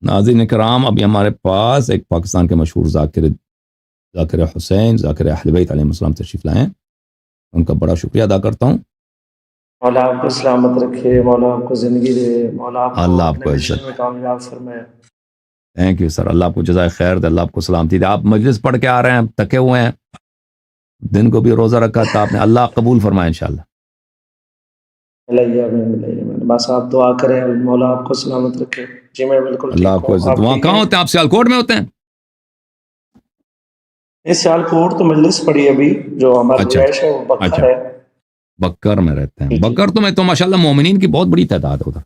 ناظرین کرام، ابھی ہمارے پاس ایک پاکستان کے مشہور ذاکر حسین، ذاکر اہل بیت علیہ السلام تشریف لائے ہیں. ان کا بڑا شکریہ ادا کرتا ہوں. مولا آپ کو سلامت رکھے، مولا آپ کو زندگی دے، مولا آپ اللہ کو آپ اپنے کو مشن عزت میں دے. کامیاب فرمائے. Thank you sir. اللہ آپ کو جزائے خیر دے، اللہ آپ کو سلامتی دے. آپ مجلس پڑھ کے آ رہے ہیں، تھکے ہوئے ہیں، دن کو بھی روزہ رکھا تھا آپ نے. اللہ قبول فرمائے انشاءاللہ. ملائیے بس آپ دعا کریں، مولا آپ کو سلامت رکھے. جی میں بالکل اللہ ٹھیک آپ کو ہوں. عزت. آپ وہاں ٹھیک کہاں ہیں؟ ہوتے ہیں آپ؟ سیالکوٹ میں ہوتے ہیں؟ اس سال کوٹ تو مجلس پڑی ابھی، جو ہماری اچھا رہائش ہے وہ اچھا، بکر ہے. بکر میں رہتے ہیں. جی جی بکر تو میں تو ماشاءاللہ مومنین کی بہت بڑی تعداد ہے ادھر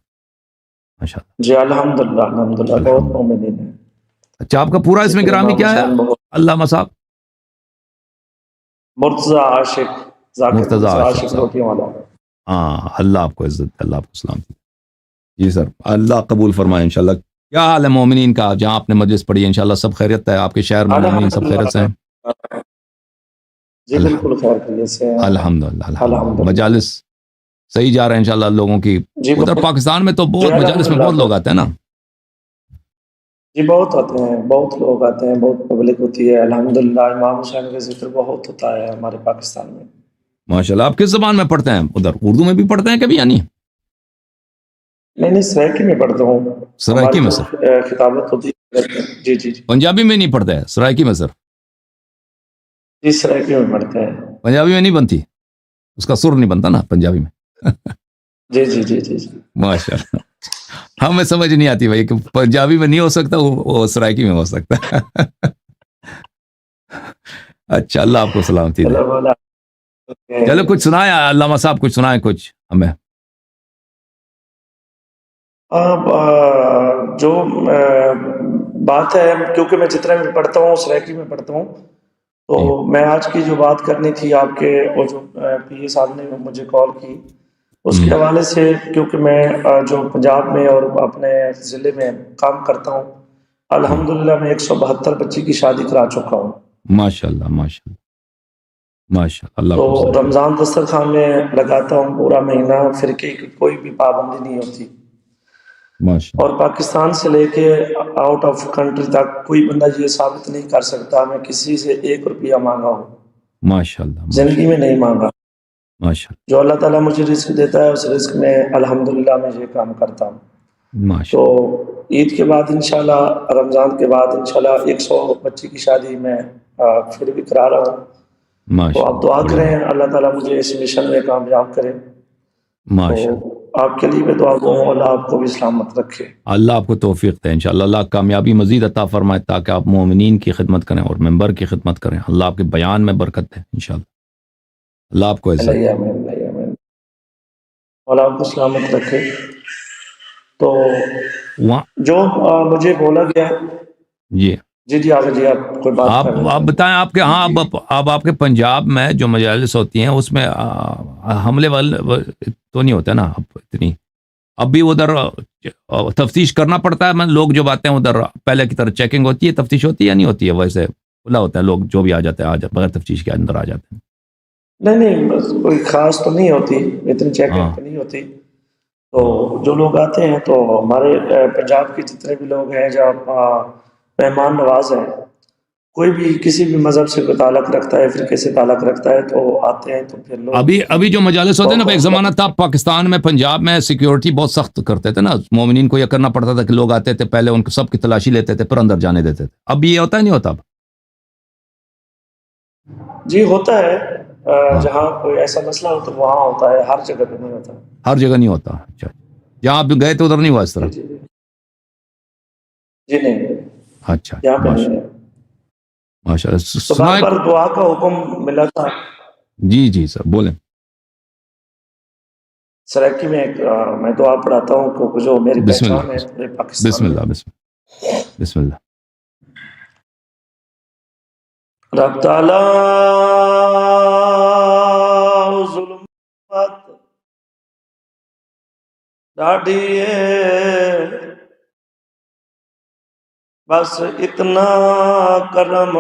ماشاءاللہ. جی الحمدللہ بہت الحمدللہ. مومنین ہیں. اچھا، آپ کا پورا اسم ذکر گرامی امام کیا ہے؟ حسین بہت. علامہ صاحب مرتضی عاشق، ذاکر مرتضی مرتضی عاشق عاشق صاحب. روٹی والا. ہاں، اللہ آپ کو عزت دے، اللہ آپ کو سلامتی دے. جی سر، اللہ قبول فرمائے انشاءاللہ. کیا حال ہے مومنین کا جہاں آپ نے مجلس پڑھی ہے؟ انشاءاللہ سب خیریت ہے؟ آپ کے شہر میں مومنین سب خیریت سے ہیں؟ الحمدللہ جی الحمد بالکل خیر خیریت سے ہیں. الحمدللہ الحمدللہ. الحمدللہ مجالس صحیح جا رہے ہیں انشاءاللہ لوگوں کی. جی ادھر پاکستان میں تو جی بہت مجالس میں الحمدللہ بہت لوگ آتے ہیں نا. جی بہت آتے ہیں، بہت لوگ آتے ہیں، بہت پبلک ہوتی ہے. الحمدللہ امام حسین کا ذکر بہت ہوتا ہے ہمارے پاکستان میں. ماشاءاللہ. آپ کس زبان میں پڑھتے ہیں ادھر؟ اردو میں بھی پڑھتے ہیں کبھی یا نہیں؟ نہیں سریکی میں پڑھتا ہوں. سرائکی ہماری میں جو سر؟ خطابت ہوتی ہے جی جی جی پنجابی میں نہیں پڑھتے ہیں؟ سرائکی میں سر؟ جی سریکی میں پڑھتے ہیں. پنجابی میں نہیں بنتی، اس کا سر نہیں بنتا نا پنجابی میں. جی جی جی جی جی ماشاءاللہ. ہمیں سمجھ نہیں آتی بھائی کہ پنجابی میں نہیں ہو سکتا، وہ سرائکی میں ہو سکتا ہے. اچھا، اللہ آپ کو سلامتی دے. چلو بولا. چلو کچھ سنائیں علامہ صاحب، کچھ سنائیں کچھ ہمیں. اب جو بات ہے، کیونکہ میں جتنے میں پڑھتا ہوں سریکی میں پڑھتا ہوں، تو جی میں آج کی جو بات کرنی تھی آپ کے، اور جو پی اے صاحب نے مجھے کال کی اس کے حوالے سے، کیونکہ میں جو پنجاب میں اور اپنے ضلع میں کام کرتا ہوں، الحمدللہ میں 172 بچی کی شادی کرا چکا ہوں. ماشاءاللہ ماشاءاللہ ماشاءاللہ. اللہ تو کو سلامتی. رمضان دسترخوان میں لگاتا ہوں پورا مہینہ، فرقے کی کوئی بھی پابندی نہیں ہوتی. ماشاءاللہ اور پاکستان سے لے کے آؤٹ آف کنٹری تک کوئی بندہ یہ ثابت نہیں کر سکتا میں کسی سے 1 روپیہ مانگا ہوں. ماشاءاللہ زندگی میں نہیں مانگا. ماشاءاللہ جو اللہ تعالیٰ مجھے رزق دیتا ہے اس رزق میں الحمدللہ میں یہ کام کرتا ہوں. تو ماشاءاللہ عید کے بعد انشاءاللہ، رمضان کے بعد انشاءاللہ 125 کی شادی میں پھر بھی کرا رہا ہوں. تو آپ دعا ماشاءاللہ. بڑی کریں بات. اللہ تعالیٰ مجھے اس مشن میں کامیاب کرے. تو ماشاءاللہ. آپ کے لیے بھی دعا دوں، اللہ آپ کو بھی سلامت رکھے. اللہ آپ کو توفیق دے انشاءاللہ. اللہ کامیابی مزید عطا فرمائے تاکہ آپ مومنین کی خدمت کریں اور ممبر کی خدمت کریں. اللہ آپ کے بیان میں برکت دے انشاءاللہ. اللہ آپ کو عزت دے. اللہ آپ کو سلامت رکھے. تو وہاں جو مجھے بولا گیا. جی جی جی آپ کوئی بات کر رہے آپ تھے. بتائیں، آپ کے ہاں اب آپ کے پنجاب میں جو مجالس ہوتی ہیں اس میں حملے والے تو نہیں ہوتے نا اب اتنی؟ اب بھی ادھر تفتیش کرنا پڑتا ہے؟ لوگ جو آتے ہیں ادھر پہلے کی طرح چیکنگ ہوتی ہے، تفتیش ہوتی ہے یا نہیں ہوتی ہے؟ ویسے کھلا ہوتا ہے، لوگ جو بھی آ جاتے ہیں بغیر تفتیش کے اندر آ جاتے ہیں؟ نہیں بس کوئی خاص تو نہیں ہوتی، اتنی چیکنگ ہاں تو نہیں ہوتی. تو جو لوگ آتے ہیں تو ہمارے پنجاب کے جتنے بھی لوگ ہیں جو مہمان نواز ہیں، کوئی بھی کسی بھی مذہب سے کوئی تعلق رکھتا ہے، فرقے سے تعلق رکھتا ہے، تو آتے ہیں. تو پھر لوگ ابھی جو مجالس ہوتے ہیں نا، ایک بہت زمانہ تھا پاکستان میں پنجاب میں سیکیورٹی بہت سخت کرتے تھے نا. مومنین کو یہ کرنا پڑتا تھا کہ لوگ آتے تھے پہلے ان کو سب کی تلاشی لیتے تھے پھر اندر جانے دیتے تھے. اب یہ ہوتا ہے نہیں ہوتا اب؟ جی ہوتا ہے. ہاں، جہاں کوئی ایسا مسئلہ ہو تو وہاں ہوتا ہے، ہر جگہ پہ نہیں ہوتا. ہر جگہ نہیں ہوتا. اچھا، جہاں آپ گئے تھے ادھر نہیں ہوا اس طرح؟ جی جی جی نہیں، اچھا یہاں پہ نہیں ماشاء ہے. ماشاء اللہ. تو بار سنائے. بار دعا کا حکم ملا تھا. جی جی سر بولیں. سریکی میں میں دعا پڑھاتا ہوں کیونکہ جو میری بسم پہچان اللہ ہے پورے بسم پاکستان میں. اللہ بسم اللہ. رب تعالیٰ ظلمت ڈاڈی ہے، بس اتنا کرم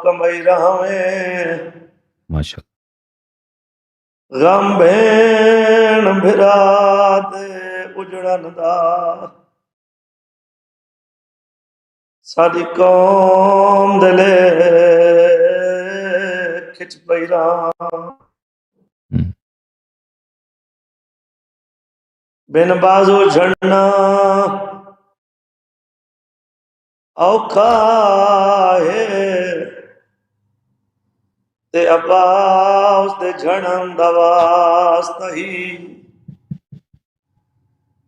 کمائی رہا میں. ماشاء غم بھین بھرا دے اجڑن دا، ساری قوم دے کھچ پیراں بن بازو جھڑنا اوکھا ہے تے ابا اس دے جھڑن دا واسطہ ہی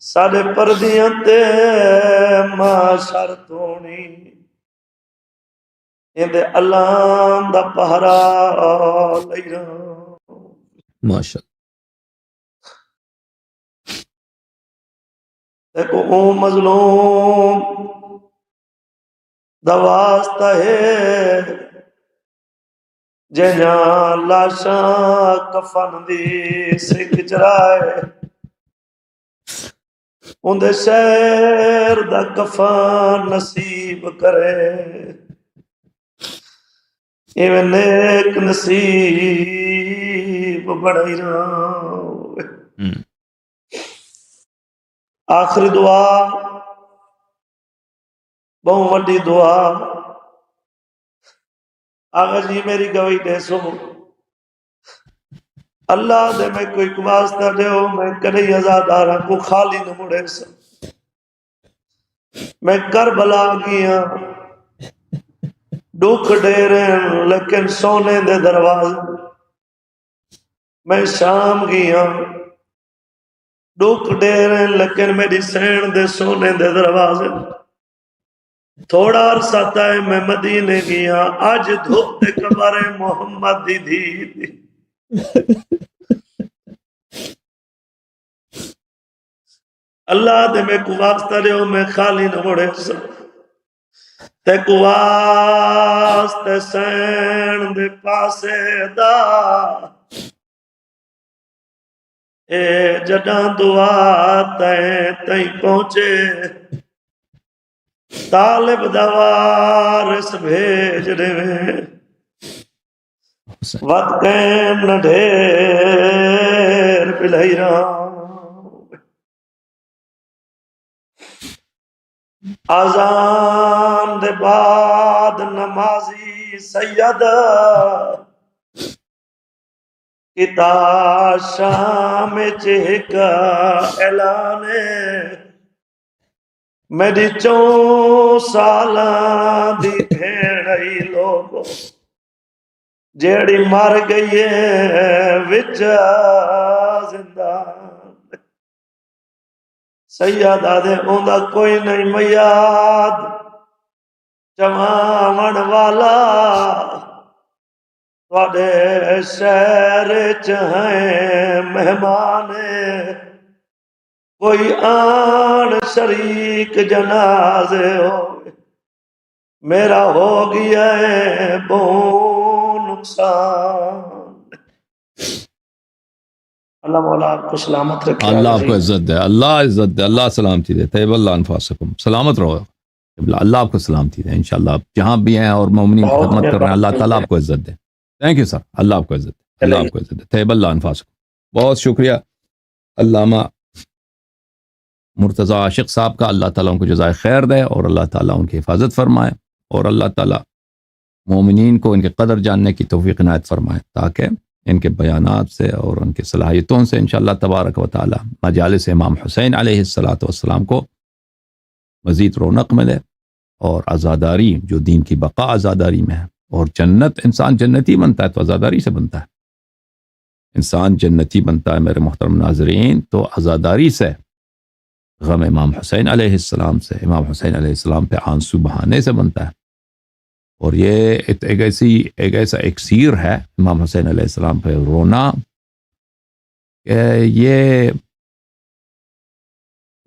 سارے پردیاں تے معاشر تونی اندے علام دا پہرا لئی رہا ماشاء دیکھو او مظلوم دا واسطہ ہے جنہاں لاشاں کفن دی سکھ چرائے اندے شہر دا کفن نصیب کرے ایویں نیک نصیب بڑھائی رہا آخری دعا بہت وڈی دعا آغا جی میری گوئی دے سو اللہ دے میں کوئی واسطہ دے ہو میں کدی آزاداراں کو خالی نہ مڑے سا میں کربلا گیا دکھ ڈیرے لیکن سونے دے دروازے میں شام گیا دکھ ڈیرے لیکن میری سین دے سونے دے دروازے تھوڑا عرصہ تائے میں مدینے گیا آج دھوتے کبارے محمد دی دی اللہ دے میں کو واسطہ دے ہو میں خالی نہ مڑے سا تے کو واسطہ سین دے پاسے دا اے جڑاں دعا تائیں پہنچے طالب دوارس بھیج رہے وقت قیم نہ ڈھیر پلائی رہا آزان دے بعد نمازی سید کتا شام چہک اعلانے میری 4 سالاں دی بھیڑی لوگو جیڑی مر گئی ہے وچ زندان سیدہ دے اوندا کوئی نہیں میاد جوان والا تواڈے شہر چ ہیں مہمان کوئی آن شریک جنازے ہو میرا ہو گیا ہے بہت نقصان اللہ مولا آپ کو سلامت رکھے اللہ آپ کو عزت دے اللہ عزت دے اللہ سلامتی دے طیب اللہ انفاسکم سلامت رہو اللہ آپ کو سلامتی دے انشاءاللہ آپ جہاں بھی ہیں اور مومنین کی خدمت کر رہے ہیں اللہ تعالیٰ آپ کو عزت دے تھینک یو سر اللہ آپ کو عزت دے اللہ آپ کو عزت دے طیب اللہ انفاسکم بہت شکریہ علامہ مرتضی عاشق صاحب کا اللہ تعالیٰ ان کو جزائے خیر دے اور اللہ تعالیٰ ان کی حفاظت فرمائے اور اللہ تعالیٰ مومنین کو ان کے قدر جاننے کی توفیق عنایت فرمائے تاکہ ان کے بیانات سے اور ان کے صلاحیتوں سے انشاءاللہ تبارک و تعالی مجالس امام حسین علیہ السلام کو مزید رونق ملے اور عزاداری جو دین کی بقا عزاداری میں ہے اور جنت انسان جنتی بنتا ہے تو عزاداری سے بنتا ہے انسان جنتی بنتا ہے میرے محترم ناظرین تو عزاداری سے غم امام حسین علیہ السلام سے امام حسین علیہ السلام پہ آنسو بہانے سے بنتا ہے اور یہ ایک ایسا اکسیر ہے امام حسین علیہ السلام پہ رونا کہ یہ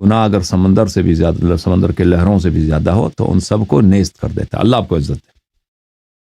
گناہ اگر سمندر سے بھی زیادہ سمندر کے لہروں سے بھی زیادہ ہو تو ان سب کو نیست کر دیتا ہے اللہ آپ کو عزت دے